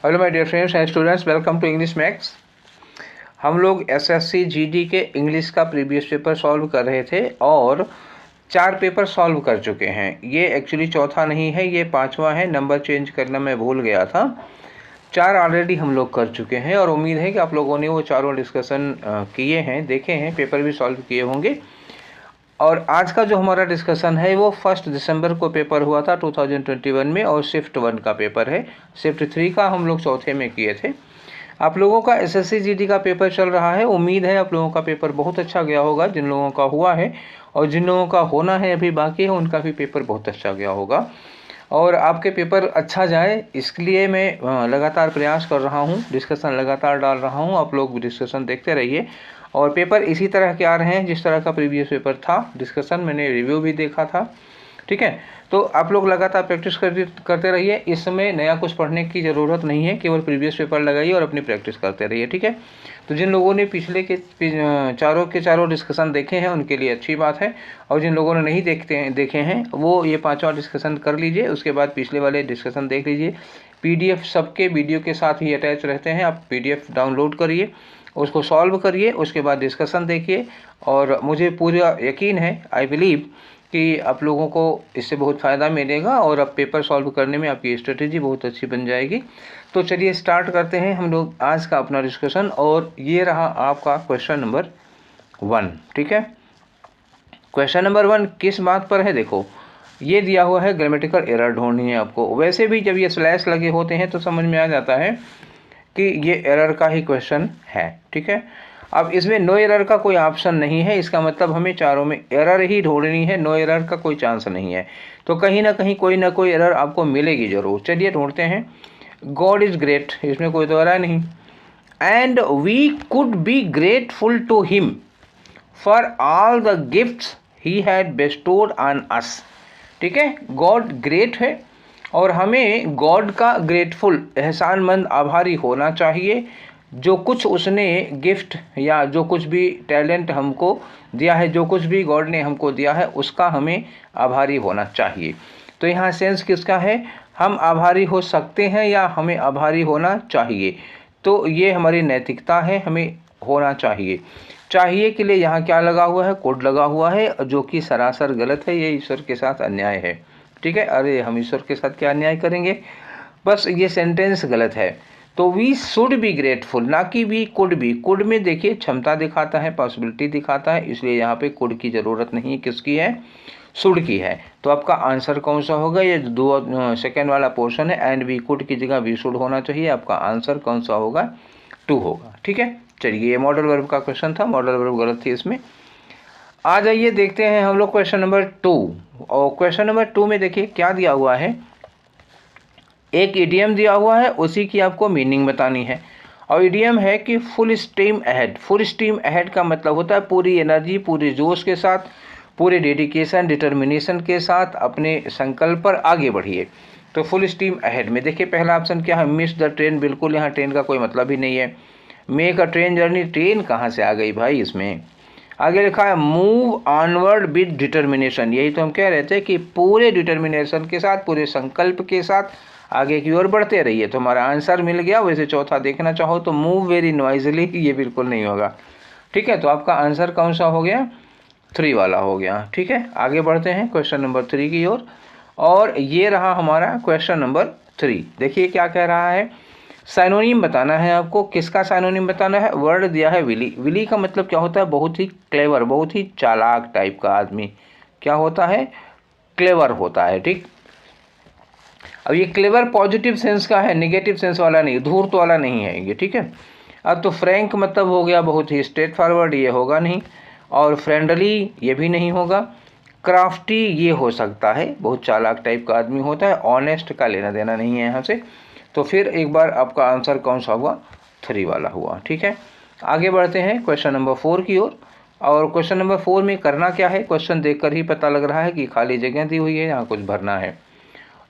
Hello my dear friends and students, welcome to English maths. हम लोग SSC GD के English का previous paper solve कर रहे थे और 4 पेपर सॉल्व कर चुके हैं। ये एक्चुअली चौथा नहीं है, ये 5वां है। नंबर चेंज करना मैं भूल गया था। 4 ऑलरेडी हम लोग कर चुके हैं और उम्मीद है कि आप लोगों ने वो चारों डिस्कशन किए हैं, देखे हैं, पेपर भी सॉल्व किए होंगे। और आज का जो हमारा डिस्कशन है वो 1 दिसंबर को पेपर हुआ था 2021 में और शिफ्ट 1 का पेपर है। शिफ्ट 3 का हम लोग चौथे में किए थे। आप लोगों का एसएससी जीडी का पेपर चल रहा है। उम्मीद है आप लोगों का पेपर बहुत अच्छा गया होगा, जिन लोगों का हुआ है, और जिन लोगों का होना है अभी बाकी है उनका भी पेपर बहुत अच्छा गया होगा। और आपके पेपर अच्छा जाए इसके लिए मैं लगातार प्रयास कर रहा हूँ, डिस्कशन लगातार डाल रहा हूँ। आप लोग डिस्कशन देखते रहिए और पेपर इसी तरह के आ रहे हैं जिस तरह का प्रीवियस पेपर था। डिस्कशन मैंने रिव्यू भी देखा था, ठीक है। तो आप लोग लगातार प्रैक्टिस करते रहिए। इस समय नया कुछ पढ़ने की ज़रूरत नहीं है, केवल प्रीवियस पेपर लगाइए और अपनी प्रैक्टिस करते रहिए, ठीक है। तो जिन लोगों ने पिछले के चारों के चारों डिस्कशन देखे हैं उनके लिए अच्छी बात है, और जिन लोगों ने नहीं देखे हैं वो ये 5वां डिस्कशन कर लीजिए, उसके बाद पिछले वाले डिस्कशन देख लीजिए। PDF सबके वीडियो के साथ ही अटैच रहते हैं, आप PDF डाउनलोड करिए, उसको सॉल्व करिए, उसके बाद डिस्कशन देखिए। और मुझे पूरा यकीन है, आई बिलीव, कि आप लोगों को इससे बहुत फ़ायदा मिलेगा और अब पेपर सॉल्व करने में आपकी स्ट्रेटेजी बहुत अच्छी बन जाएगी। तो चलिए स्टार्ट करते हैं हम लोग आज का अपना डिस्कशन। और ये रहा आपका क्वेश्चन नंबर 1, ठीक है। क्वेश्चन नंबर 1 किस बात पर है? देखो, ये दिया हुआ है ग्रामेटिकल एरर ढूंढनी है आपको। वैसे भी जब ये स्लैश लगे होते हैं तो समझ में आ जाता है कि ये एरर का ही क्वेश्चन है, ठीक है। अब इसमें नो एरर का कोई ऑप्शन नहीं है, इसका मतलब हमें चारों में एरर ही ढूंढनी है, नो एरर का कोई चांस नहीं है। तो कहीं ना कहीं कोई ना कोई एरर आपको मिलेगी जरूर। चलिए ढूंढते हैं। गॉड इज़ ग्रेट, इसमें कोई दोहरा नहीं। And we could be grateful to him for all the gifts he had bestowed on us, ठीक है। गॉड ग्रेट है और हमें गॉड का ग्रेटफुल, एहसानमंद, आभारी होना चाहिए। जो कुछ उसने गिफ्ट या जो कुछ भी टैलेंट हमको दिया है, जो कुछ भी गॉड ने हमको दिया है, उसका हमें आभारी होना चाहिए। तो यहाँ सेंस किसका है? हम आभारी हो सकते हैं या हमें आभारी होना चाहिए। तो ये हमारी नैतिकता है, हमें होना चाहिए। चाहिए के लिए यहाँ क्या लगा हुआ है? कोड लगा हुआ है, जो कि सरासर गलत है। ये ईश्वर के साथ अन्याय है, ठीक है। अरे हम ईश्वर के साथ क्या अन्याय करेंगे? बस ये सेंटेंस गलत है। तो वी शुड बी ग्रेटफुल, ना कि वी कुड बी। कुड में देखिए क्षमता दिखाता है, पॉसिबिलिटी दिखाता है, इसलिए यहाँ पे कुड की ज़रूरत नहीं है। किसकी है? शुड की है। तो आपका आंसर कौन सा होगा? ये सेकेंड वाला पोर्शन है। एंड वी कुड की जगह वी शुड होना चाहिए। आपका आंसर कौन सा होगा? 2 होगा, ठीक है। चलिए, ये मॉडल वर्ब का क्वेश्चन था, मॉडल वर्ब गलत थी इसमें। आ जाइए देखते हैं हम लोग क्वेश्चन नंबर 2। और क्वेश्चन नंबर 2 में देखिए क्या दिया हुआ है। एक इडियम दिया हुआ है, उसी की आपको मीनिंग बतानी है। और इडियम है कि full steam ahead. Full steam ahead का मतलब होता है पूरी एनर्जी, पूरे जोश के साथ, पूरे डेडिकेशन, डिटर्मिनेशन के साथ अपने संकल्प पर आगे बढ़िए। तो फुल स्टीम अहेड में देखिए पहला ऑप्शन क्या है? Miss the train. बिल्कुल, यहाँ ट्रेन का कोई मतलब ही नहीं है। Make a train journey, train कहाँ से आ गई भाई इसमें? आगे लिखा है मूव ऑनवर्ड विद डिटर्मिनेशन। यही तो हम कह रहे थे कि पूरे डिटर्मिनेशन के साथ, पूरे संकल्प के साथ आगे की ओर बढ़ते रहिए। तो हमारा आंसर मिल गया। वैसे चौथा देखना चाहो तो मूव वेरी नॉइजली, ये बिल्कुल नहीं होगा, ठीक है। तो आपका आंसर कौन सा हो गया? 3 वाला हो गया, ठीक है। आगे बढ़ते हैं क्वेश्चन नंबर 3 की ओर। और ये रहा हमारा क्वेश्चन नंबर 3। देखिए क्या कह रहा है। साइनोनिम बताना है आपको। किसका साइनोनिम बताना है? वर्ड दिया है विली। विली का मतलब क्या होता है? बहुत ही क्लेवर, बहुत ही चालाक टाइप का आदमी। क्या होता है? क्लेवर होता है, ठीक। अब ये क्लेवर पॉजिटिव सेंस का है, नेगेटिव सेंस वाला नहीं, धूर्त वाला नहीं है ये, ठीक है। अब तो फ्रैंक मतलब हो गया बहुत ही स्ट्रेट फॉरवर्ड, ये होगा नहीं। और फ्रेंडली ये भी नहीं होगा। क्राफ्टी ये हो सकता है, बहुत चालाक टाइप का आदमी होता है। ऑनेस्ट का लेना देना नहीं है यहाँ से। तो फिर एक बार आपका आंसर कौन सा हुआ? 3 वाला हुआ, ठीक है। आगे बढ़ते हैं क्वेश्चन नंबर 4 की ओर। और क्वेश्चन नंबर 4 में करना क्या है? क्वेश्चन देखकर ही पता लग रहा है कि खाली जगह दी हुई है, यहाँ कुछ भरना है।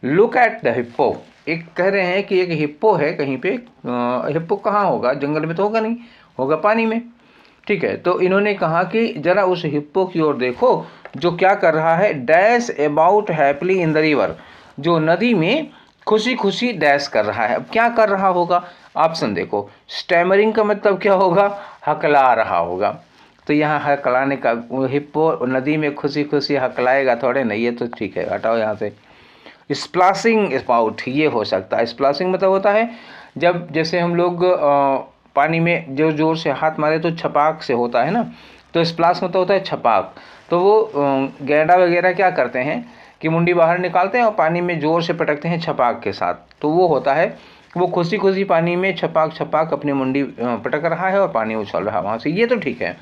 Look at the hippo. एक कह रहे हैं कि एक हिप्पो है कहीं पे। हिप्पो कहाँ होगा? जंगल में तो होगा नहीं, होगा पानी में, ठीक है। तो इन्होंने कहा कि जरा उस हिप्पो की ओर देखो जो क्या कर रहा है। Dash about happily in the river, जो नदी में खुशी खुशी डैश कर रहा है। अब क्या कर रहा होगा, ऑप्शन देखो। स्टैमरिंग का मतलब क्या होगा, हकला रहा होगा। तो यहाँ हकलाने का, हिप्पो नदी में खुशी खुशी हकलाएगा थोड़े ना, ये तो ठीक है, हटाओ यहाँ से। स्प्लैशिंग अबाउट, ये हो सकता है। स्प्लैशिंग मतलब होता है जब जैसे हम लोग पानी में जो जोर से हाथ मारे तो छपाक से होता है ना, तो स्प्लैश मतलब होता है छपाक। तो वो गैंडा वगैरह क्या करते हैं कि मुंडी बाहर निकालते हैं और पानी में जोर से पटकते हैं छपाक के साथ, तो वो होता है वो खुशी खुशी पानी में छपाक छपाक अपनी मुंडी पटक रहा है और पानी उछल रहा है वहाँ से, ये तो ठीक है।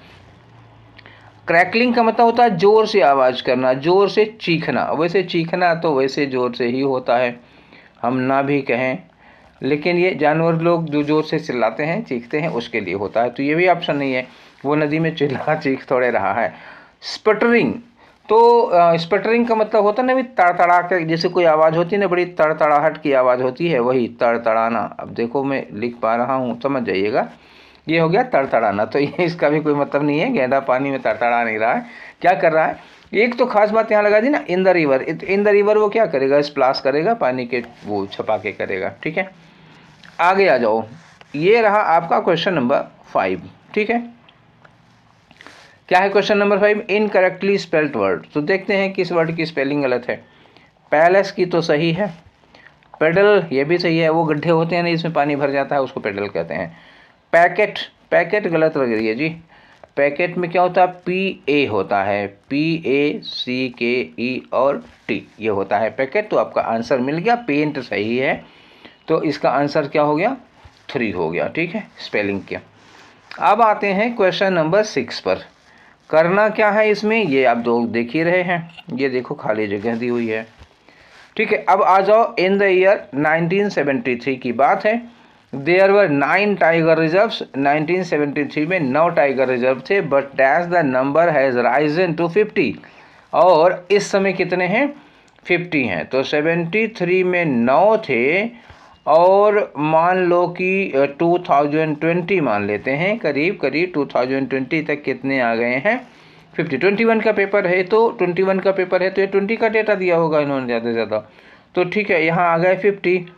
क्रैकलिंग का मतलब होता है जोर से आवाज़ करना, जोर से चीखना। वैसे चीखना तो वैसे जोर से ही होता है, हम ना भी कहें, लेकिन ये जानवर लोग जो जोर से चिल्लाते हैं चीखते हैं उसके लिए होता है, तो ये भी ऑप्शन नहीं है। वो नदी में चिल्ला चीख थोड़े रहा है। स्पटरिंग, तो स्पटरिंग का मतलब होता है ना भी तड़तड़ा के, जैसे कोई आवाज़ होती है ना, बड़ी तड़तड़ाहट की आवाज़ होती है, वही तड़तड़ाना। अब देखो मैं लिख पा रहा हूँ, समझ जाइएगा, ये हो गया तड़तड़ाना। तो ये इसका भी कोई मतलब नहीं है, गैंडा पानी में तड़तड़ा नहीं रहा है, क्या कर रहा है। एक तो खास बात यहाँ लगा दी ना, in the river. In the river वो क्या करेगा, स्प्लैश करेगा, पानी के वो छपा के करेगा, ठीक है। आगे आ जाओ, ये रहा आपका क्वेश्चन नंबर 5, ठीक है। क्या है question number 5, incorrectly spelled word. तो देखते हैं किस वर्ड की स्पेलिंग गलत है। पैलेस की तो सही है, पेडल ये भी सही है, वो गड्ढे होते हैं ना इसमें पानी भर जाता है, उसको पेडल कहते हैं। पैकेट, पैकेट गलत लग रही है जी। पैकेट में क्या होता है, PA होता है, PACKE और T ये होता है पैकेट। तो आपका आंसर मिल गया, पेंट सही है, तो इसका आंसर क्या हो गया, 3 हो गया, ठीक है, स्पेलिंग के। अब आते हैं क्वेश्चन नंबर 6 पर। करना क्या है इसमें, ये आप लोग देख ही रहे हैं, ये देखो खाली जगह दी हुई है, ठीक है। अब आ जाओ, इन द ईयर 1973 की बात है। There were 9 tiger reserves. 1973 में 9 टाइगर रिजर्व थे, but dash the number has risen to 50। और इस समय कितने हैं, 50 हैं। तो 73 में 9 थे, और मान लो कि 2020 मान लेते हैं, करीब करीब 2020 तक कितने आ गए हैं, 50। 21 का पेपर है, तो 21 का पेपर है तो ये 20 का डेटा दिया होगा इन्होंने ज़्यादा से ज़्यादा, तो ठीक है, यहाँ आ गए 50।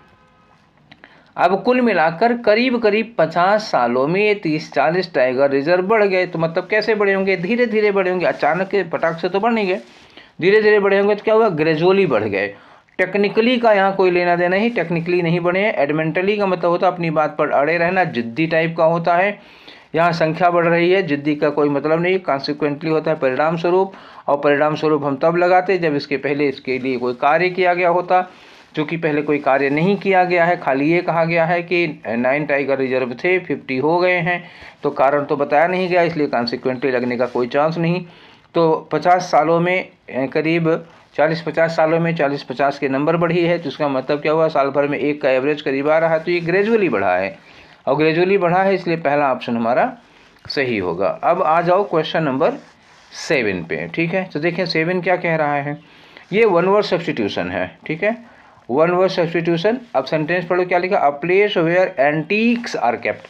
अब कुल मिलाकर करीब करीब 50 सालों में ये 30-40 टाइगर रिजर्व बढ़ गए। तो मतलब कैसे बढ़े होंगे, धीरे धीरे बढ़े होंगे, अचानक के पटाख से तो बढ़ नहीं गए, धीरे धीरे बढ़े होंगे। तो क्या हुआ, ग्रेजुअली बढ़ गए। टेक्निकली का यहाँ कोई लेना देना ही, टेक्निकली नहीं बढ़े हैं। एडमेंटली का मतलब होता है अपनी बात पर अड़े रहना, जिद्दी टाइप का होता है। यहाँ संख्या बढ़ रही है, जिद्दी का कोई मतलब नहीं, कॉन्सिक्वेंटली होता है परिणाम स्वरूप। और परिणाम स्वरूप हम तब लगाते जब इसके पहले इसके लिए कोई कार्य किया गया होता, क्योंकि पहले कोई कार्य नहीं किया गया है, खाली ये कहा गया है कि 9 टाइगर रिजर्व थे, 50 हो गए हैं, तो कारण तो बताया नहीं गया, इसलिए कॉन्सिक्वेंटली लगने का कोई चांस नहीं। तो 50 सालों में करीब 40-50 सालों में 40-50 के नंबर बढ़ी है, तो उसका मतलब क्या हुआ, साल भर में एक का एवरेज करीब आ रहा है, तो ये ग्रेजुअली बढ़ा है, और ग्रेजुअली बढ़ा है, इसलिए पहला ऑप्शन हमारा सही होगा। अब आ जाओ क्वेश्चन नंबर 7 पे, ठीक है। तो देखें 7 क्या कह रहा है, ये वन वर्ड सब्स्टिट्यूशन है, ठीक है, वन वर्ड सब्स्टिट्यूशन। अब सेंटेंस पढ़ो क्या लिखा, a place where antiques are kept.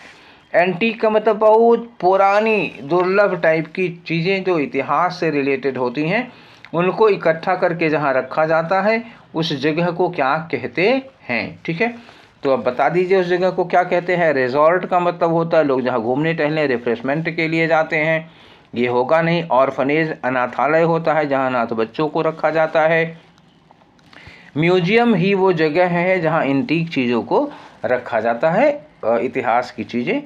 Antique का मतलब बहुत पुरानी दुर्लभ टाइप की चीज़ें जो इतिहास से रिलेटेड होती हैं, उनको इकट्ठा करके जहाँ रखा जाता है उस जगह को क्या कहते हैं, ठीक है। तो अब बता दीजिए उस जगह को क्या कहते हैं। रिजॉर्ट का मतलब होता है लोग जहाँ घूमने टहलने रिफ्रेशमेंट के लिए जाते हैं, ये होगा नहीं। ऑर्फनेज अनाथालय होता है जहाँ अनाथ बच्चों को रखा जाता है। म्यूजियम ही वो जगह है जहाँ एंटीक चीज़ों को रखा जाता है, इतिहास की चीज़ें।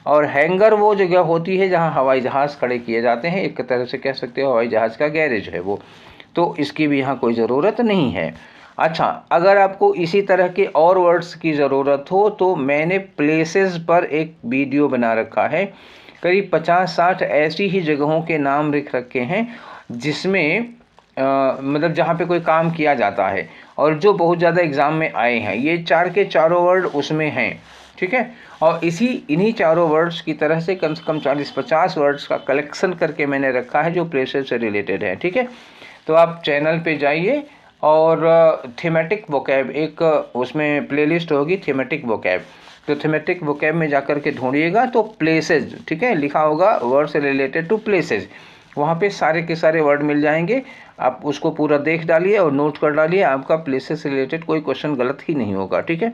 और हैंगर वो जगह होती है जहाँ हवाई जहाज़ खड़े किए जाते हैं, एक तरह से कह सकते हो हवाई जहाज़ का गैरेज है वो, तो इसकी भी यहाँ कोई ज़रूरत नहीं है। अच्छा, अगर आपको इसी तरह के और वर्ड्स की ज़रूरत हो तो मैंने प्लेसेस पर एक वीडियो बना रखा है, करीब 50-60 ऐसी ही जगहों के नाम लिख रखे हैं जिसमें मतलब जहाँ पे कोई काम किया जाता है और जो बहुत ज़्यादा एग्ज़ाम में आए हैं, ये 4 के चारों वर्ड उसमें हैं, ठीक है। और इन्हीं चारों वर्ड्स की तरह से कम 40-50 वर्ड्स का कलेक्शन करके मैंने रखा है जो प्लेसेस से रिलेटेड है, ठीक है। तो आप चैनल पे जाइए और थीमेटिक वोकैब एक उसमें प्लेलिस्ट होगी थीमेटिक वोकैब, तो थीमेटिक वोकैब में जाकर के ढूंढिएगा तो प्लेसेस, ठीक है, लिखा होगा वर्ड से रिलेटेड टू प्लेसेस, वहाँ पे सारे के सारे वर्ड मिल जाएंगे, आप उसको पूरा देख डालिए और नोट कर डालिए, आपका प्लेसेस से रिलेटेड कोई क्वेश्चन गलत ही नहीं होगा, ठीक है।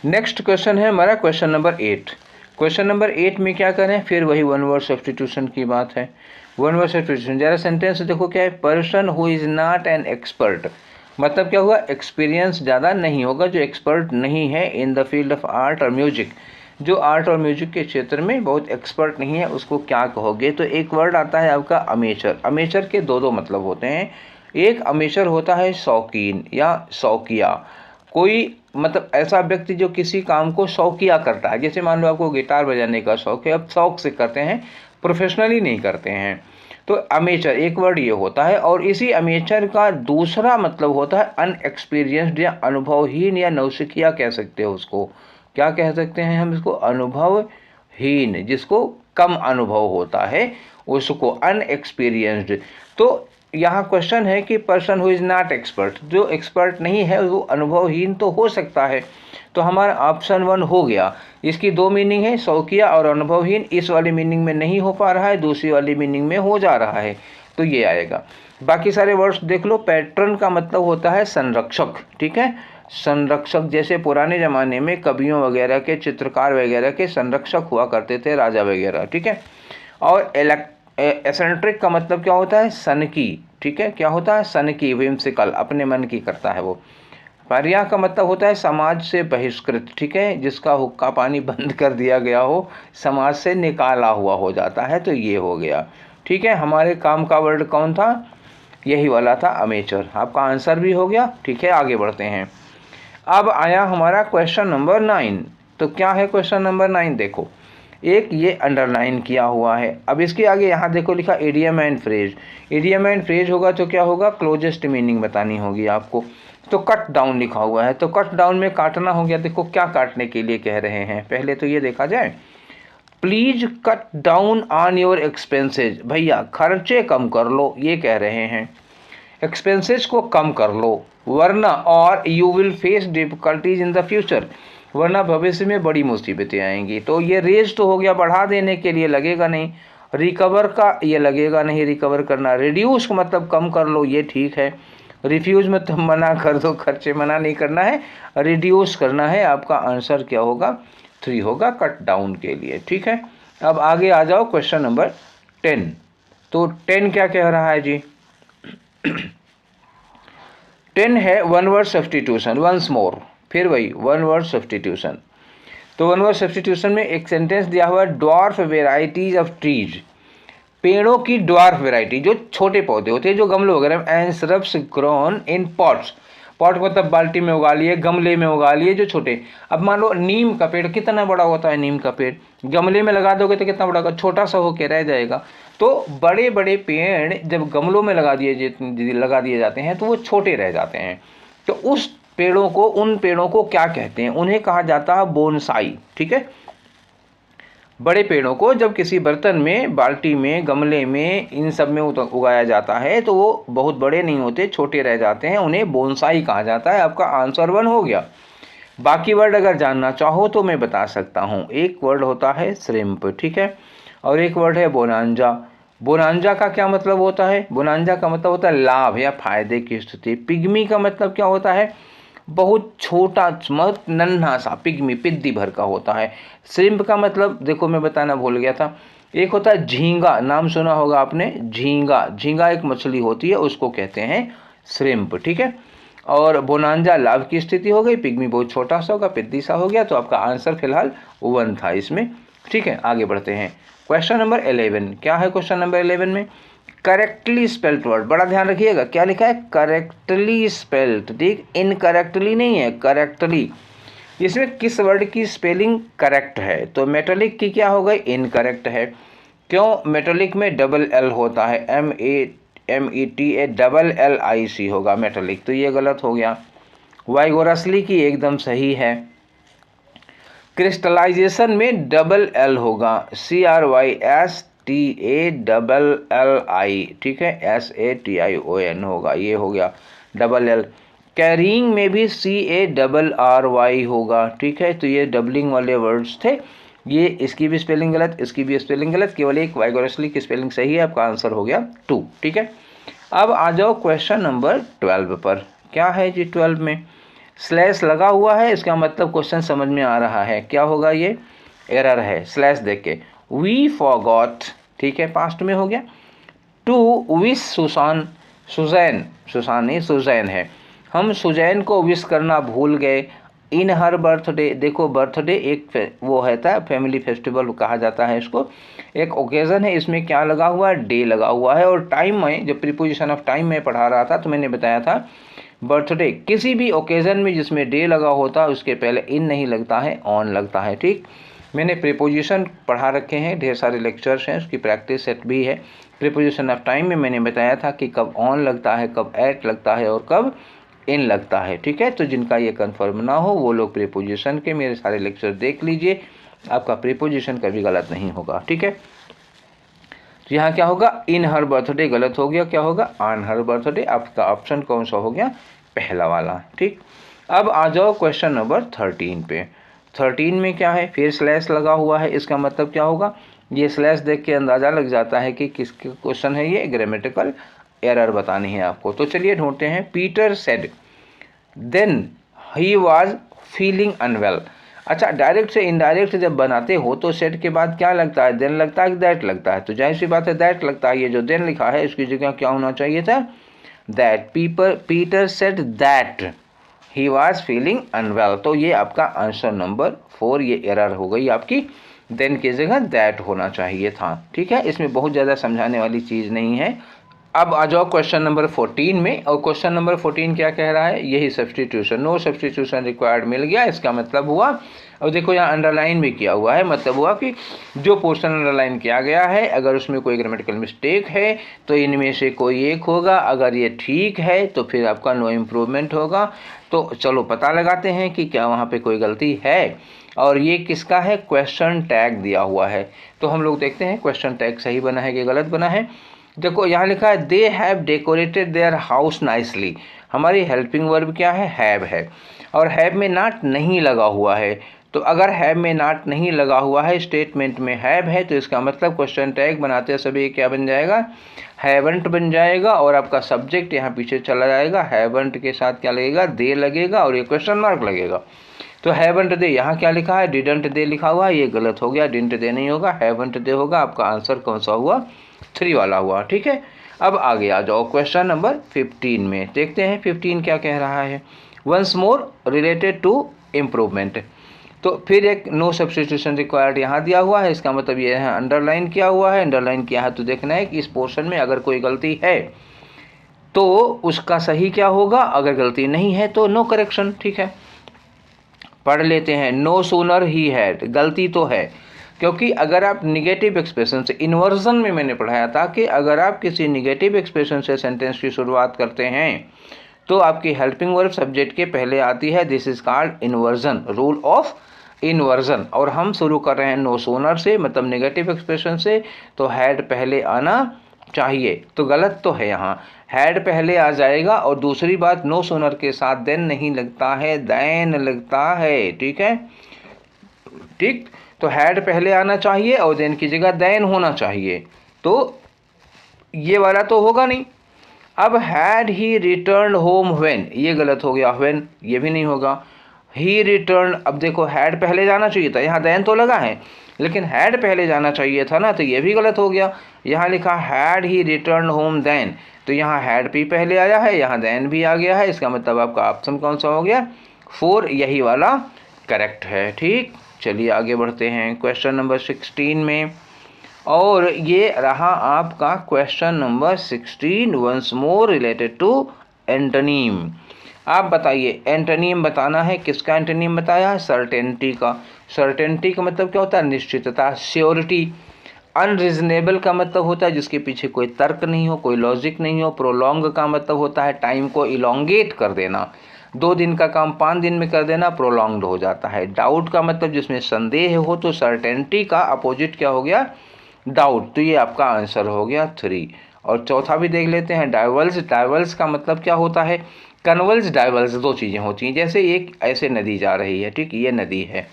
नेक्स्ट क्वेश्चन है हमारा क्वेश्चन नंबर 8। क्वेश्चन नंबर 8 में क्या करें, फिर वही वन वर्ड सब्स्टिट्यूशन की बात है। वन वर्ड सब्स्टिट्यूशन, जरा सेंटेंस देखो क्या है, person who is not an expert, मतलब क्या होगा, एक्सपीरियंस ज़्यादा नहीं होगा, जो एक्सपर्ट नहीं है इन द फील्ड ऑफ आर्ट और म्यूजिक, जो आर्ट और म्यूजिक के क्षेत्र में बहुत एक्सपर्ट नहीं है, उसको क्या कहोगे। तो एक वर्ड आता है आपका अमेचर। अमेचर के दो मतलब होते हैं। एक अमेचर होता है शौकीन या शौकिया, कोई मतलब ऐसा व्यक्ति जो किसी काम को शौकिया करता है, जैसे मान लो आपको गिटार बजाने का शौक है, अब शौक से करते हैं, प्रोफेशनली नहीं करते हैं, तो अमेचर एक वर्ड ये होता है। और इसी अमेचर का दूसरा मतलब होता है अनएक्सपीरियंस्ड या अनुभवहीन या नौसिखिया कह सकते हो उसको। क्या कह सकते हैं हम इसको, अनुभवहीन, जिसको कम अनुभव होता है उसको अनएक्सपीरियंस्ड। तो यहाँ क्वेश्चन है कि person who is not expert, जो एक्सपर्ट नहीं है वो अनुभवहीन तो हो सकता है, तो हमारा ऑप्शन 1 हो गया। इसकी दो मीनिंग है, शौकिया और अनुभवहीन, इस वाली मीनिंग में नहीं हो पा रहा है, दूसरी वाली मीनिंग में हो जा रहा है, तो ये आएगा। बाकी सारे वर्ड्स देख लो। पैट्रन का मतलब होता है संरक्षक, ठीक है, संरक्षक, जैसे पुराने ज़माने में कवियों वगैरह के, चित्रकार वगैरह के संरक्षक हुआ करते थे, राजा वगैरह, ठीक है। और एसेंट्रिक का मतलब क्या होता है, सनकी, ठीक है, क्या होता है, सनकी, whimsical, अपने मन की करता है वो। पारिया का मतलब होता है समाज से बहिष्कृत, ठीक है, जिसका हुक्का पानी बंद कर दिया गया हो, समाज से निकाला हुआ हो जाता है, तो ये हो गया, ठीक है। हमारे काम का वर्ड कौन था, यही वाला था, अमेचर। आपका आंसर भी हो गया, ठीक है। आगे बढ़ते हैं। अब आया हमारा क्वेश्चन नंबर 9। तो क्या है क्वेश्चन नंबर 9, देखो एक ये अंडरलाइन किया हुआ है। अब इसके आगे यहाँ देखो लिखा idiom and phrase. Idiom and phrase होगा तो क्या होगा, क्लोजेस्ट मीनिंग बतानी होगी आपको। तो कट डाउन लिखा हुआ है, तो कट डाउन में काटना हो गया। देखो क्या काटने के लिए कह रहे हैं, पहले तो ये देखा जाए, please cut down on your expenses, भैया खर्चे कम कर लो, ये कह रहे हैं, एक्सपेंसेस को कम कर लो, वरना और you will face difficulties in the future, वरना भविष्य में बड़ी मुसीबतें आएंगी। तो ये रेज तो हो गया, बढ़ा देने के लिए लगेगा नहीं। रिकवर का ये लगेगा नहीं, रिकवर करना। रिड्यूस का मतलब कम कर लो, ये ठीक है। रिफ्यूज मतलब मना कर दो, खर्चे मना नहीं करना है, रिड्यूस करना है। आपका आंसर क्या होगा, 3 होगा कट डाउन के लिए, ठीक है। अब आगे आ जाओ क्वेश्चन नंबर 10। तो 10 क्या कह रहा है जी 10 है one word substitution, once more, फिर वही वन वर्ड सब्स्टिट्यूशन। तो वन वर्ड सब्स्टिट्यूशन में एक सेंटेंस दिया हुआ है, ड्वार्फ वेराइटीज ऑफ ट्रीज, पेड़ों की ड्वार्फ वेराइटी, जो छोटे पौधे होते हैं, जो गमलों वगैरह, and shrubs grown in pots, pot मतलब बाल्टी में उगा लिए, गमले में उगा लिए, जो छोटे। अब मान लो नीम का पेड़ कितना बड़ा होता है, नीम का पेड़ गमले में लगा दोगे तो कितना बड़ा होगा, छोटा सा होकर रह जाएगा। तो बड़े बड़े पेड़ जब गमलों में लगा दिए जाते हैं तो वो छोटे रह जाते हैं। तो उस पेड़ों को, उन पेड़ों को क्या कहते हैं, उन्हें कहा जाता है बोनसाई, ठीक है। बड़े पेड़ों को जब किसी बर्तन में, बाल्टी में, गमले में, इन सब में उगाया जाता है तो वो बहुत बड़े नहीं होते, छोटे रह जाते हैं, उन्हें बोनसाई कहा जाता है। आपका आंसर 1 हो गया। बाकी वर्ड अगर जानना चाहो तो मैं बता सकता हूँ। एक वर्ड होता है श्रिम्प, ठीक है, और एक वर्ड है बोनांजा। बोनांजा का क्या मतलब होता है, बोनांजा का मतलब होता है लाभ या फायदे की स्थिति। पिग्मी का मतलब क्या होता है, बहुत छोटा, बहुत नन्हा सा, पिग्मी पिद्दी भर का होता है। श्रिम्प का मतलब देखो मैं बताना भूल गया था, एक होता है झींगा, नाम सुना होगा आपने, झींगा, झींगा एक मछली होती है, उसको कहते हैं श्रिम्प, ठीक है। और बोनांजा लाभ की स्थिति हो गई, पिग्मी बहुत छोटा सा होगा, पिद्दी सा हो गया। तो आपका आंसर फिलहाल 1 था इसमें, ठीक है। आगे बढ़ते हैं। क्वेश्चन नंबर 11, क्या है क्वेश्चन नंबर 11 में, करेक्टली स्पेल्ड वर्ड, बड़ा ध्यान रखिएगा, क्या लिखा है, करेक्टली स्पेल्ड, ठीक, इनकरेक्टली नहीं है, करेक्टली। इसमें किस वर्ड की स्पेलिंग करेक्ट है, तो मेटालिक की क्या हो गई, इनकरेक्ट है। क्यों, मेटालिक में डबल एल होता है, META डबल LIC होगा मेटालिक, तो ये गलत हो गया। वाइगोरसली की एकदम सही है। क्रिस्टलाइजेशन में डबल एल होगा, CRYSTALLI, ठीक है, SATION होगा, ये हो गया डबल एल। कैरिंग में भी CARRY होगा, ठीक है, तो ये डबलिंग वाले वर्ड्स थे, ये इसकी भी स्पेलिंग गलत, इसकी भी स्पेलिंग गलत, केवल एक वाइगोरसली की स्पेलिंग सही है, आपका आंसर हो गया 2। ठीक है, अब आ जाओ क्वेश्चन नंबर 12 पर। क्या है जी 12 में स्लैश लगा हुआ है, इसका मतलब क्वेश्चन समझ में आ रहा है। क्या होगा, ये एरर है। स्लैश देख के वी फॉरगॉट, ठीक है, पास्ट में हो गया, to wish Susan, Suzanne, Susan नहीं सुजैन है, हम सुजैन को विश करना भूल गए इन हर बर्थडे। देखो बर्थडे एक वो है था, फैमिली फेस्टिवल कहा जाता है इसको, एक ओकेज़न है, इसमें क्या लगा हुआ है, डे लगा हुआ है। और टाइम में जब प्रीपोजिशन ऑफ टाइम में पढ़ा रहा था तो मैंने बताया था बर्थडे किसी भी ओकेज़न में जिसमें डे लगा होता है उसके पहले इन नहीं लगता है, ऑन लगता है। ठीक, मैंने प्रीपोजिशन पढ़ा रखे हैं, ढेर सारे लेक्चर्स हैं, उसकी प्रैक्टिस सेट भी है। प्रीपोजिशन ऑफ टाइम में मैंने बताया था कि कब ऑन लगता है, कब एट लगता है और कब इन लगता है। ठीक है, तो जिनका ये कन्फर्म ना हो वो लोग प्रीपोजिशन के मेरे सारे लेक्चर देख लीजिए, आपका प्रीपोजिशन कभी गलत नहीं होगा। ठीक है, तो यहाँ क्या होगा, इन हर बर्थडे गलत हो गया, क्या होगा, ऑन हर बर्थडे। आपका ऑप्शन कौन सा हो गया, पहला वाला। ठीक, अब आ जाओ क्वेश्चन नंबर 13 पे। 13 में क्या है, फिर स्लैश लगा हुआ है, इसका मतलब क्या होगा, ये स्लैश देख के अंदाज़ा लग जाता है कि किसका क्वेश्चन है, ये ग्रामेटिकल एरर बतानी है आपको। तो चलिए ढूंढते हैं। Peter said then he was feeling unwell. अच्छा, डायरेक्ट से इनडायरेक्ट जब बनाते हो तो सेड के बाद क्या लगता है, देन लगता है कि दैट लगता है, तो जाहिर सी बात है दैट लगता है। ये जो देन लिखा है इसकी जगह क्या होना चाहिए था, that. Peter said that he was feeling unwell, तो ये आपका आंसर नंबर 4, ये एरर हो गई आपकी, देन की जगह दैट होना चाहिए था। ठीक है, इसमें बहुत ज़्यादा समझाने वाली चीज़ नहीं है। अब आ जाओ क्वेश्चन नंबर 14 में, और क्वेश्चन नंबर 14 क्या कह रहा है, यही सब्स्टिट्यूशन, नो सब्स्टिट्यूशन रिक्वायर्ड मिल गया। इसका मतलब हुआ, और देखो यहाँ अंडरलाइन भी किया हुआ है, मतलब हुआ कि जो पोर्शन अंडरलाइन किया गया है अगर उसमें कोई ग्रामेटिकल मिस्टेक है तो इनमें से कोई एक होगा, अगर ये ठीक है तो फिर आपका नो इम्प्रूवमेंट होगा। तो चलो पता लगाते हैं कि क्या वहाँ पे कोई गलती है। और ये किसका है, क्वेश्चन टैग दिया हुआ है, तो हम लोग देखते हैं क्वेश्चन टैग सही बना है कि गलत बना है। देखो यहाँ लिखा है they have decorated their house nicely, हमारी हेल्पिंग वर्ब क्या है, हैव है, और हैव में नॉट नहीं लगा हुआ है। तो अगर हैव में नॉट नहीं लगा हुआ है, स्टेटमेंट में हैव है, तो इसका मतलब क्वेश्चन टैग बनाते समय क्या बन जाएगा, हैवंट बन जाएगा, और आपका सब्जेक्ट यहाँ पीछे चला जाएगा, हैवंट के साथ क्या लगेगा, दे लगेगा, और ये क्वेश्चन मार्क लगेगा। तो हैवंट दे, यहाँ क्या लिखा है, डिडंट दे लिखा हुआ है, ये गलत हो गया, डिडंट दे नहीं होगा, हैवंट दे होगा। आपका आंसर कौन सा हुआ, 3 वाला हुआ। ठीक है, अब आगे आ जाओ क्वेश्चन नंबर 15 में, देखते हैं 15 क्या कह रहा है। Once more related to improvement, तो फिर एक नो सब्स्टिट्यूशन रिक्वायर्ड यहाँ दिया हुआ है, इसका मतलब ये है अंडरलाइन किया हुआ है। अंडरलाइन किया है तो देखना है कि इस पोर्शन में अगर कोई गलती है तो उसका सही क्या होगा, अगर गलती नहीं है तो नो करेक्शन। ठीक है, पढ़ लेते हैं। नो सूनर ही हैड, गलती तो है, क्योंकि अगर आप निगेटिव एक्सप्रेशन से, इन्वर्जन में मैंने पढ़ाया था कि अगर आप किसी निगेटिव एक्सप्रेशन से सेंटेंस की शुरुआत करते हैं तो आपकी हेल्पिंग वर्ब सब्जेक्ट के पहले आती है, this is called inversion, rule of inversion. और हम शुरू कर रहे हैं नो सूनर से, मतलब नेगेटिव एक्सप्रेशन से, तो हैड पहले आना चाहिए, तो गलत तो है यहाँ, हैड पहले आ जाएगा। और दूसरी बात, नो सूनर के साथ देन नहीं लगता है, दैन लगता है। ठीक है, ठीक, तो हैड पहले आना चाहिए और देन की जगह दैन होना चाहिए, तो ये वाला तो होगा नहीं। अब had he return home when, ये गलत हो गया, व्हेन ये भी नहीं होगा। ही रिटर्न, अब देखो हैड पहले जाना चाहिए था, यहाँ दैन तो लगा है लेकिन हैड पहले जाना चाहिए था ना, तो ये भी गलत हो गया। यहाँ लिखा had he return home then, तो यहाँ हैड भी पहले आया है, यहाँ देन भी आ गया है, इसका मतलब आपका ऑप्शन कौन सा हो गया, 4, यही वाला करेक्ट है। ठीक, चलिए आगे बढ़ते हैं क्वेश्चन नंबर 16 में, और ये रहा आपका question number 16, once more related to antonym. आप बताइए, एंटोनीम बताना है, किसका एंटोनीम बताया, सर्टेनिटी का। सर्टेनिटी का मतलब क्या होता है, निश्चितता, श्योरिटी। अनरीजनेबल का मतलब होता है जिसके पीछे कोई तर्क नहीं हो, कोई लॉजिक नहीं हो। प्रोलॉन्ग का मतलब होता है टाइम को इलोंगेट कर देना, 2 दिन का काम 5 दिन में कर देना, प्रोलॉन्ग्ड हो जाता है। डाउट का मतलब जिसमें संदेह हो, तो सर्टेनिटी का अपोजिट क्या हो गया, डाउट, तो ये आपका आंसर हो गया 3। और चौथा भी देख लेते हैं, डाइवर्स। डाइवर्स का मतलब क्या होता है, कन्वर्स डाइवर्स 2 चीज़ें होती हैं, जैसे एक ऐसे नदी जा रही है, ठीक, ये नदी है,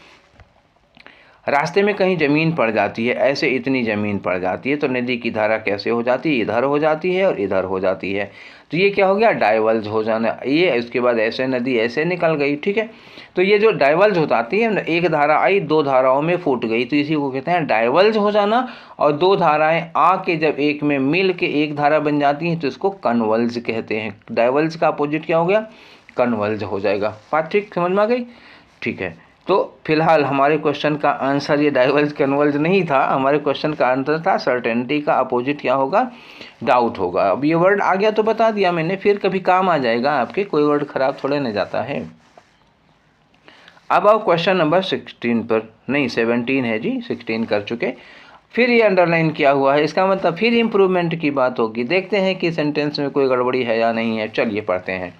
रास्ते में कहीं ज़मीन पड़ जाती है, ऐसे इतनी ज़मीन पड़ जाती है, तो नदी की धारा कैसे हो जाती है, इधर हो जाती है और इधर हो जाती है। तो ये क्या हो गया, डाइवर्ज हो जाना। ये उसके बाद ऐसे नदी ऐसे निकल गई, ठीक है। तो ये जो डाइवर्ज हो जाती है, एक धारा आई 2 धाराओं में फूट गई, तो इसी को कहते हैं डाइवर्ज हो जाना। और 2 धाराएं आके जब एक में मिल के एक धारा बन जाती हैं तो इसको कन्वर्ज कहते हैं। डाइवर्ज का अपोजिट क्या हो गया, कन्वर्ज हो जाएगा। बात ठीक समझ में आ गई, ठीक है। तो फिलहाल हमारे क्वेश्चन का आंसर ये डाइवर्ज कन्वर्ज नहीं था, हमारे क्वेश्चन का आंसर था सर्टेनिटी का अपोजिट क्या होगा, डाउट होगा। अब ये वर्ड आ गया तो बता दिया मैंने, फिर कभी काम आ जाएगा आपके, कोई वर्ड खराब थोड़े नहीं जाता है। अब आओ क्वेश्चन नंबर 16 पर, नहीं 17 है जी, 16 कर चुके। फिर ये अंडरलाइन किया हुआ है, इसका मतलब फिर इम्प्रूवमेंट की बात होगी। देखते हैं कि सेंटेंस में कोई गड़बड़ी है या नहीं है। चलिए पढ़ते हैं।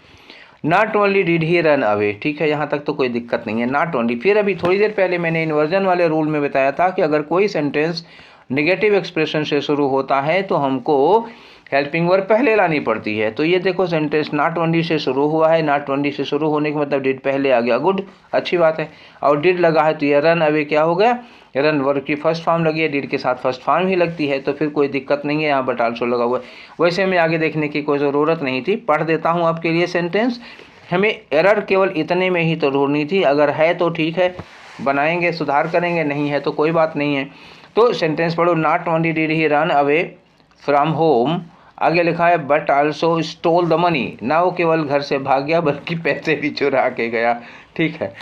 Not only did he run away, ठीक है, यहाँ तक तो कोई दिक्कत नहीं है। नॉट ओनली, फिर अभी थोड़ी देर पहले मैंने इन्वर्जन वाले रूल में बताया था कि अगर कोई सेंटेंस नेगेटिव एक्सप्रेशन से शुरू होता है तो हमको हेल्पिंग वर्ब पहले लानी पड़ती है। तो ये देखो सेंटेंस नॉट ओनली से शुरू हुआ है, नॉट ओनली से शुरू होने का मतलब डिड पहले आ गया, गुड, अच्छी बात है। और डिड लगा है तो ये रन अवे क्या हो गया, रन वर्ब की फर्स्ट फॉर्म लगी है, डिड के साथ फर्स्ट फॉर्म ही लगती है, तो फिर कोई दिक्कत नहीं है, यहाँ बट आल्सो लगा हुआ है। वैसे में आगे देखने की कोई ज़रूरत नहीं थी, पढ़ देता हूँ आपके लिए सेंटेंस। हमें एरर केवल इतने में ही तो ढूंढनी थी, अगर है तो ठीक है, बनाएंगे सुधार करेंगे, नहीं है तो कोई बात नहीं है। तो सेंटेंस पढ़ो, not only did he run away from home, आगे लिखा है but also stole the money, ना वो केवल घर से भाग गया बल्कि पैसे भी चुरा के गया, ठीक है।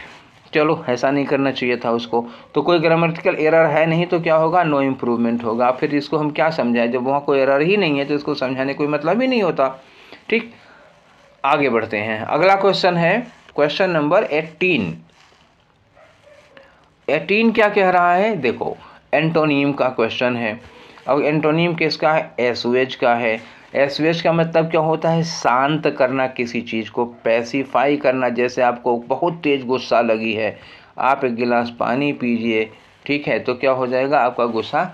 चलो ऐसा नहीं करना चाहिए था उसको। तो कोई ग्रामेटिकल एरर है नहीं तो क्या होगा, नो इम्प्रूवमेंट होगा। फिर इसको हम क्या समझाएं, जब वहाँ कोई एरर ही नहीं है तो इसको समझाने कोई मतलब ही नहीं होता, ठीक। आगे बढ़ते हैं, अगला क्वेश्चन है क्वेश्चन नंबर 18। 18 क्या कह रहा है, देखो एंटोनीम का क्वेश्चन है। अब एंटोनीम किसका है, एसुएज का है। एसुएज का मतलब क्या होता है, शांत करना किसी चीज़ को, पैसिफाई करना। जैसे आपको बहुत तेज गुस्सा लगी है, आप एक गिलास पानी पीजिए, ठीक है, तो क्या हो जाएगा, आपका गुस्सा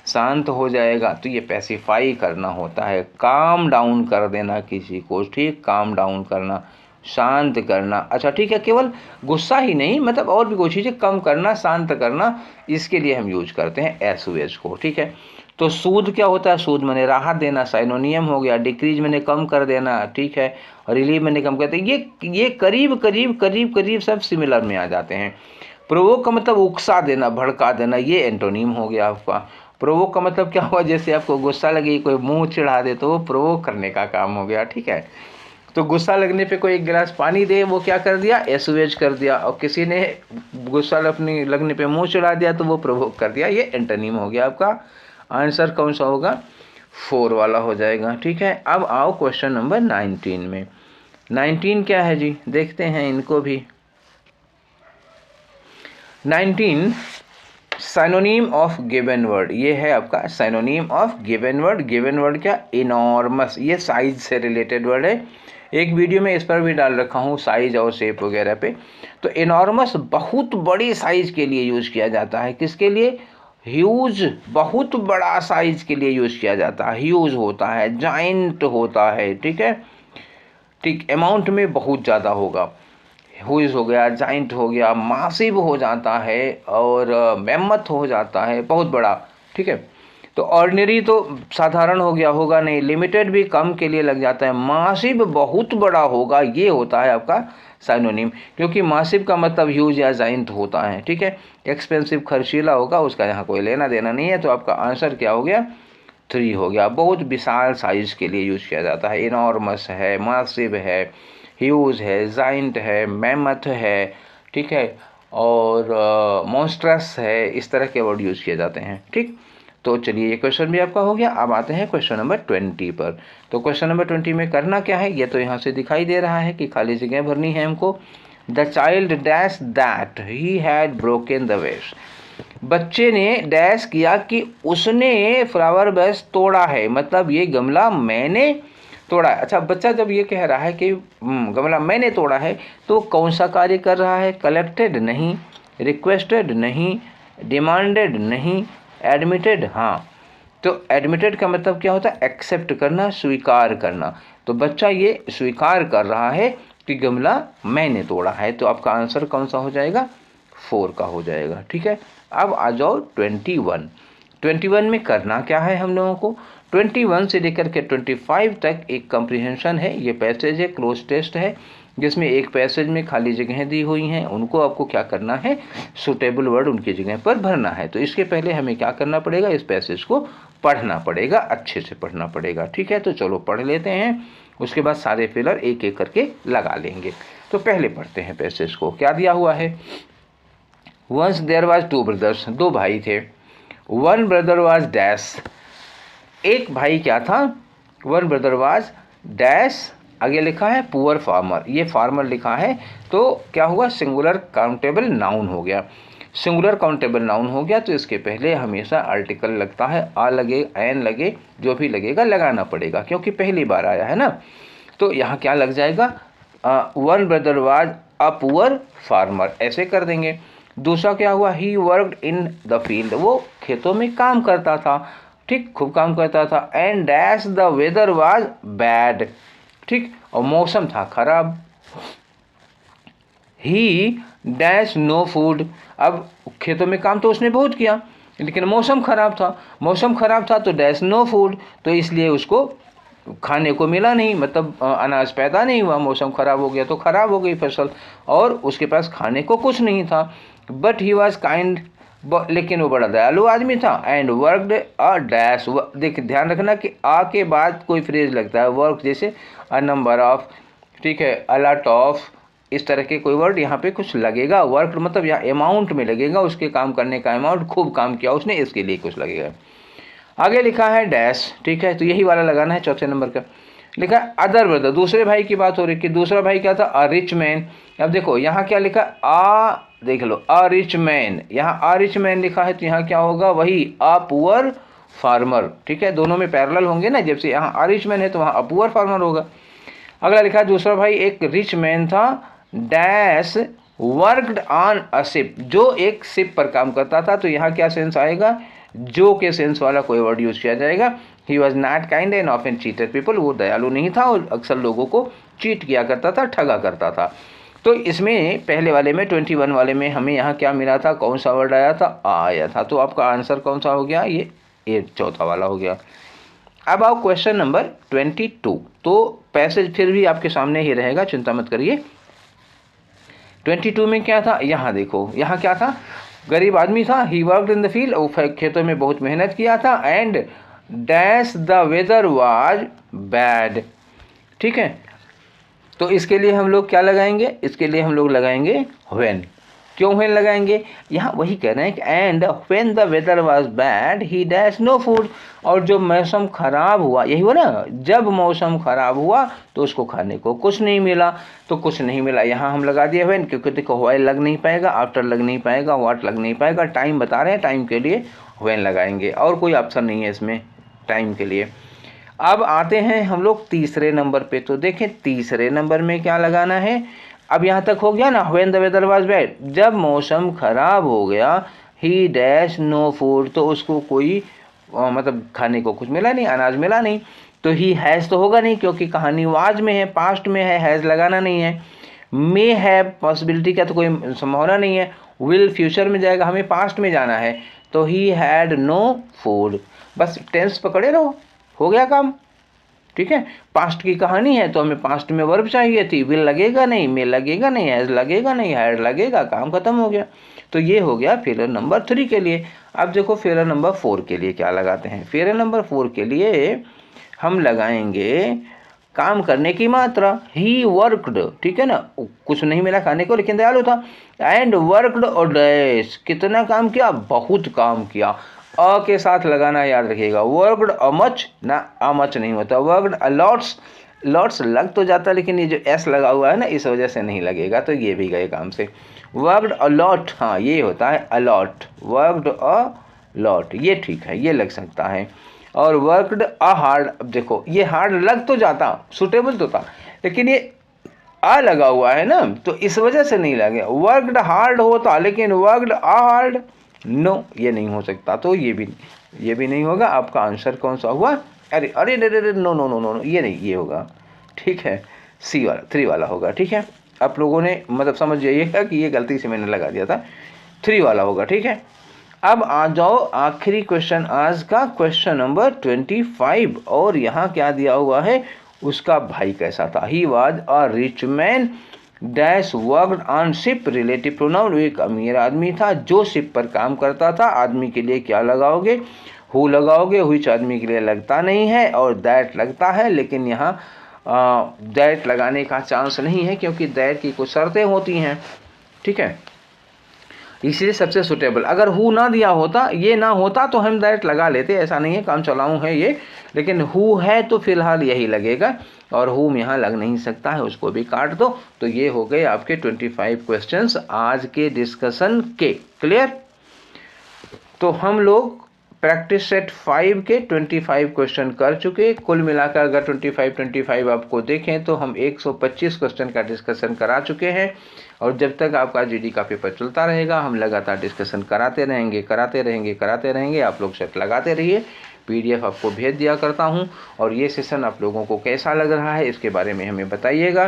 शांत हो जाएगा। तो ये पैसिफाई करना होता है, काम डाउन कर देना किसी को, ठीक, काम डाउन करना, शांत करना। अच्छा ठीक है, केवल गुस्सा ही नहीं, मतलब और भी कोई चीज़ें कम करना, शांत करना, इसके लिए हम यूज करते हैं एसुएज को, ठीक है। तो सूद क्या होता है, सूद मैंने राहत देना, साइनोनियम हो गया। डिक्रीज मैंने कम कर देना, ठीक है, और रिलीव मैंने कम कर देना। ये करीब करीब करीब करीब सब सिमिलर में आ जाते हैं। प्रोवोक का मतलब उकसा देना, भड़का देना, ये एंटोनिम हो गया आपका। प्रोवोक का मतलब क्या हुआ, जैसे आपको गुस्सा लगे, कोई मुंह चिढ़ा दे तो वो प्रोवोक करने का काम हो गया, ठीक है। तो गुस्सा लगने पे कोई एक गिलास पानी दे, वो क्या कर दिया, एसुएज कर दिया। और किसी ने गुस्सा लगने पे मुंह चिढ़ा दिया तो वो प्रोवोक कर दिया, ये एंटोनिम हो गया आपका। आंसर कौन सा होगा, 4 वाला हो जाएगा, ठीक है। अब आओ क्वेश्चन नंबर 19 में। 19 क्या है जी, देखते हैं इनको भी। 19 साइनोनिम ऑफ गिवन वर्ड, ये है आपका synonym of given word. Given word क्या, इनॉर्मस, ये साइज से रिलेटेड वर्ड है। एक वीडियो में इस पर भी डाल रखा हूँ, साइज और शेप वगैरह पे। तो इनॉर्मस बहुत बड़ी साइज के लिए यूज किया जाता है, किसके लिए, ह्यूज, बहुत बड़ा साइज के लिए यूज किया जाता है। ह्यूज होता है, जाइंट होता है, ठीक है, ठीक, अमाउंट में बहुत ज़्यादा होगा। ह्यूज हो गया, जाइंट हो गया, मासिव हो जाता है, और मेमथ हो जाता है, बहुत बड़ा, ठीक है। तो ऑर्डिनरी तो साधारण हो गया, होगा नहीं। लिमिटेड भी कम के लिए लग जाता है। मासिव बहुत बड़ा होगा, ये होता है आपका साइनोनिम, क्योंकि मासिव का मतलब ह्यूज या जाइंट होता है, ठीक है। एक्सपेंसिव, खर्चीला होगा, उसका यहाँ कोई लेना देना नहीं है। तो आपका आंसर क्या हो गया, 3 हो गया। बहुत विशाल साइज के लिए यूज किया जाता है। इनॉर्मस है, मासिव है, ह्यूज है, जाइंट है, मैमथ है, ठीक है, और मॉन्स्ट्रस है, इस तरह के वर्ड यूज किए जाते हैं, ठीक। तो चलिए ये क्वेश्चन भी आपका हो गया। अब आते हैं क्वेश्चन नंबर 20 पर। तो क्वेश्चन नंबर 20 में करना क्या है, ये तो यहाँ से दिखाई दे रहा है कि खाली जगह भरनी है हमको। The child dash that he had broken the वेस, बच्चे ने डैश किया कि उसने फ्लावर वेस तोड़ा है, मतलब ये गमला मैंने तोड़ा है। अच्छा, बच्चा जब ये कह रहा है कि गमला मैंने तोड़ा है, तो कौन सा कार्य कर रहा है, कलेक्टेड नहीं, रिक्वेस्टेड नहीं, डिमांडेड नहीं, एडमिटेड, हाँ। तो एडमिटेड का मतलब क्या होता है, एक्सेप्ट करना, स्वीकार करना। तो बच्चा ये स्वीकार कर रहा है कि गमला मैंने तोड़ा है। तो आपका आंसर कौन सा हो जाएगा, 4 का हो जाएगा। ठीक है, अब आ जाओ 21 में करना क्या है हम लोगों को। 21 से लेकर के 25 तक एक कंप्रीहेंशन है, ये पैसेज है, क्लोज टेस्ट है, जिसमें एक पैसेज में खाली जगहें दी हुई हैं, उनको आपको क्या करना है, सूटेबल वर्ड उनकी जगह पर भरना है। तो इसके पहले हमें क्या करना पड़ेगा, इस पैसेज को पढ़ना पड़ेगा, अच्छे से पढ़ना पड़ेगा। ठीक है, तो चलो पढ़ लेते हैं, उसके बाद सारे फिलर एक एक करके लगा लेंगे। तो पहले पढ़ते हैं पैसेज को। क्या दिया हुआ है, वंस देयर वाज 2 ब्रदर्स, 2 भाई थे। 1 ब्रदर वाज डैश, एक भाई क्या था, 1 ब्रदर वाज डैश, आगे लिखा है पुअर फार्मर, ये फार्मर लिखा है, तो क्या हुआ, सिंगुलर काउंटेबल नाउन हो गया। सिंगुलर काउंटेबल नाउन हो गया तो इसके पहले हमेशा आर्टिकल लगता है, आ लगे, एन लगे, जो भी लगेगा लगाना पड़ेगा, क्योंकि पहली बार आया है ना। तो यहाँ क्या लग जाएगा, 1 brother was a poor farmer, ऐसे कर देंगे। दूसरा क्या हुआ, ही वर्कड इन द फील्ड, वो खेतों में काम करता था, ठीक, खूब काम करता था। And dash the weather was bad, ठीक, और मौसम था खराब। ही डैश नो फूड, अब खेतों में काम तो उसने बहुत किया, लेकिन मौसम खराब था, मौसम खराब था तो डैश नो फूड, तो इसलिए उसको खाने को मिला नहीं, मतलब अनाज पैदा नहीं हुआ, मौसम खराब हो गया तो खराब हो गई फसल, और उसके पास खाने को कुछ नहीं था। बट ही वॉज काइंड, लेकिन वो बड़ा दयालु आदमी था। एंड वर्कड अ डैश, देख ध्यान रखना कि आ के बाद कोई फ्रेज लगता है, वर्क जैसे अ नंबर ऑफ, ठीक है, अ लॉट ऑफ, इस तरह के कोई वर्ड यहाँ पे कुछ लगेगा। वर्क मतलब यहाँ अमाउंट में लगेगा, उसके काम करने का अमाउंट, खूब काम किया उसने, इसके लिए कुछ लगेगा। आगे लिखा है डैश, ठीक है, तो यही वाला लगाना है चौथे नंबर का। लिखा है अदर ब्रदर, दूसरे भाई की बात हो रही कि दूसरा भाई क्या था, अ रिच मैन। अब देखो यहाँ क्या लिखा, आ, देख लो, अ रिच मैन, यहाँ अ रिच मैन लिखा है तो यहाँ क्या होगा, वही अ पुअर फार्मर। ठीक है, दोनों में पैरेलल होंगे ना, जब से यहाँ अ रिच मैन है तो वहाँ अ पुअर फार्मर होगा। अगला लिखा है दूसरा भाई एक रिच मैन था, dash worked on a ship, जो एक शिप पर काम करता था, तो यहाँ क्या सेंस आएगा, जो के सेंस वाला कोई वर्ड यूज किया जाएगा। He was not kind and often cheated people, वो दयालु नहीं था और अक्सर लोगों को चीट किया करता था, ठगा करता था। तो इसमें पहले वाले में 21 वाले में हमें यहाँ क्या मिला था, कौन सा वर्ड आया था, आया था, तो आपका आंसर कौन सा हो गया, ये चौथा वाला हो गया। अब आओ क्वेश्चन नंबर 22, तो पैसेज फिर भी आपके सामने ही रहेगा, चिंता मत करिए। 22 में क्या था, यहाँ देखो, यहाँ क्या था, गरीब आदमी था, he worked in the field, वो खेतों में बहुत मेहनत किया था। And dash the weather was bad, ठीक है, तो इसके लिए हम लोग क्या लगाएंगे, इसके लिए हम लोग लगाएंगे व्हेन। क्यों व्हेन लगाएंगे, यहाँ वही कह रहे हैं कि and when the weather was bad he dash no food, और जो मौसम खराब हुआ, यही हुआ ना, जब मौसम खराब हुआ तो उसको खाने को कुछ नहीं मिला, तो कुछ नहीं मिला, यहाँ हम लगा दिए व्हेन, क्योंकि देखो व्हाइल लग नहीं पाएगा, आफ्टर लग नहीं पाएगा, व्हाट लग नहीं पाएगा, टाइम बता रहे हैं, टाइम के लिए व्हेन लगाएंगे, और कोई ऑप्शन नहीं है इसमें टाइम के लिए। अब आते हैं हम लोग तीसरे नंबर पे, तो देखें तीसरे नंबर में क्या लगाना है। अब यहाँ तक हो गया ना, when the weather was bad, जब मौसम खराब हो गया, ही डैश नो फूड, तो उसको कोई मतलब खाने को कुछ मिला नहीं, अनाज मिला नहीं, तो ही हैज़ तो होगा नहीं, क्योंकि कहानी वाज में है, पास्ट में है, हैज़ लगाना नहीं है। मे हैव पॉसिबिलिटी का तो कोई संभावना नहीं है, विल फ्यूचर में जाएगा, हमें पास्ट में जाना है, तो ही हैड नो फूड, बस टेंस पकड़े रहो, हो गया काम। ठीक है, पास्ट की कहानी है तो हमें पास्ट में वर्ब चाहिए थी, विल लगेगा नहीं, मे लगेगा नहीं, हैज लगेगा नहीं, हैड लगेगा, काम खत्म हो गया। तो ये हो गया फेलर नंबर 3 के लिए। अब देखो फेलर नंबर 4 के लिए क्या लगाते हैं। फेलर नंबर 4 के लिए हम लगाएंगे काम करने की मात्रा, ही वर्कड, ठीक है ना, कुछ नहीं मिला खाने को लेकिन दयालु था। एंड वर्कड और डैश, कितना काम किया, बहुत काम किया, अ के साथ लगाना याद रखिएगा। वर्कड अ मच ना, अ मच नहीं होता, वर्कड अ लॉट्स, लॉट्स लग तो जाता लेकिन ये जो एस लगा हुआ है ना, इस वजह से नहीं लगेगा, तो ये भी गए काम से। वर्कड अ लॉट, हाँ ये होता है अलॉट, वर्कड अ लॉट, ये ठीक है, ये लग सकता है। और वर्कड अ हार्ड, अब देखो ये हार्ड लग तो जाता, सुटेबल तो था, लेकिन ये आ लगा हुआ है ना, तो इस वजह से नहीं लगे। वर्कड हार्ड होता लेकिन वर्कड अ हार्ड, नो ये नहीं हो सकता, तो ये भी नहीं होगा। आपका आंसर कौन सा हुआ, अरे अरे अरे नो नो नो नो, ये नहीं, ये होगा, ठीक है, सी वाला 3 वाला होगा। ठीक है, आप लोगों ने मतलब समझ जाइएगा कि ये गलती से मैंने लगा दिया था, 3 वाला होगा, ठीक है। अब आ जाओ आखिरी क्वेश्चन आज का, क्वेश्चन नंबर 25, और यहाँ क्या दिया हुआ है, उसका भाई कैसा था। He was a rich man dash worked on ship, relative pronoun, एक अमीर आदमी था जो शिप पर काम करता था। आदमी के लिए क्या लगाओगे, हु लगाओगे, व्हिच आदमी के लिए लगता नहीं है, और दैट लगता है, लेकिन यहाँ दैट लगाने का चांस नहीं है क्योंकि दैट की कुछ शर्तें होती हैं, ठीक है, इसलिए सबसे सुटेबल। अगर हु ना दिया होता, ये ना होता तो हम दैट लगा लेते, ऐसा नहीं है, काम चलाऊँ है ये, लेकिन हु है तो फिलहाल यही लगेगा, और हुम यहाँ लग नहीं सकता है, उसको भी काट दो। तो ये हो गए आपके 25 क्वेश्चंस आज के डिस्कशन के। क्लियर? तो हम लोग प्रैक्टिस सेट 5 के 25 क्वेश्चन कर चुके। कुल मिलाकर अगर 25 आपको देखें तो हम 125 क्वेश्चन का डिस्कशन करा चुके हैं, और जब तक आपका जीडी का पेपर चलता रहेगा हम लगातार डिस्कशन कराते रहेंगे। आप लोग सेट लगाते रहिए, PDF आपको भेज दिया करता हूं, और ये सेशन आप लोगों को कैसा लग रहा है इसके बारे में हमें बताइएगा,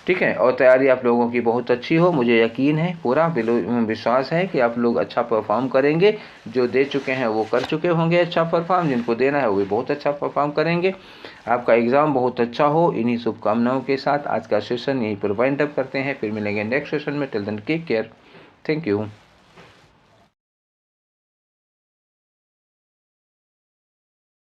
ठीक है। और तैयारी आप लोगों की बहुत अच्छी हो, मुझे यकीन है, पूरा विश्वास है कि आप लोग अच्छा परफॉर्म करेंगे। जो दे चुके हैं वो कर चुके होंगे अच्छा परफॉर्म, जिनको देना है वो भी बहुत अच्छा परफॉर्म करेंगे। आपका एग्ज़ाम बहुत अच्छा हो, इन्हीं शुभकामनाओं के साथ आज का सेशन यहीं पर वाइंड अप करते हैं। फिर मिलेंगे नेक्स्ट सेशन में। Till then take care, thank you.